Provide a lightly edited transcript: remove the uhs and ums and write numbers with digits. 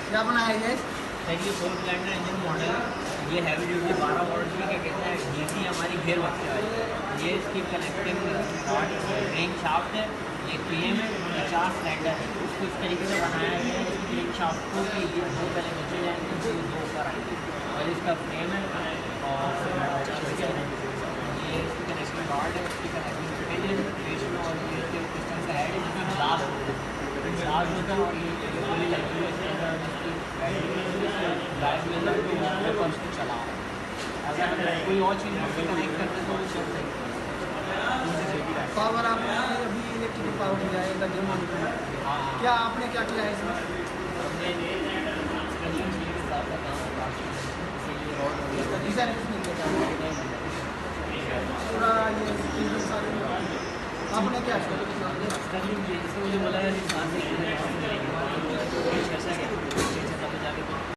क्या बनाया ये? ये 4 सिलेंडर इंजन मॉडल, ये हैवी ड्यूटी 12 वोल्ट की क्या कहते हैं डीसी हमारी घेर बच्चे वाली। ये इसकी कनेक्टिंग ड्रेन शाफ्ट है, ये क्लेम है, 50 सिलेंडर है। उसको इस तरीके से बनाया गया है इसकी ड्रेन शाफ्ट को कि ये 2 पहले नीचे जाएंगे, फिर 2 ऊपर आएंगे। और इसका फ्रेम है और ये इसकी कनेक्टिंग रॉड है, इसकी कनेक्टिंग फिटिंग है रेशो, और ये इसके सिस्टम का हेड है जिसमें ग्लास होता है और ये गोली लगी हुई है इसके अंदर, जिसकी लाइट में लग के ऊपर उसको चला। अगर कोई और चीज़ में कनेक्ट करते तो वो चल सकती है। पावर आपने अभी इलेक्ट्रिक पावर दिया है गड्ढे में, हाँ, क्या आपने क्या किया है इसमें? हमने एक्सटेंशन शीट के साथ का काम होगा, जैसे ये रॉड हो गया डिज़ाइन नहीं किया पूरा ये सारे आपने क्या किया?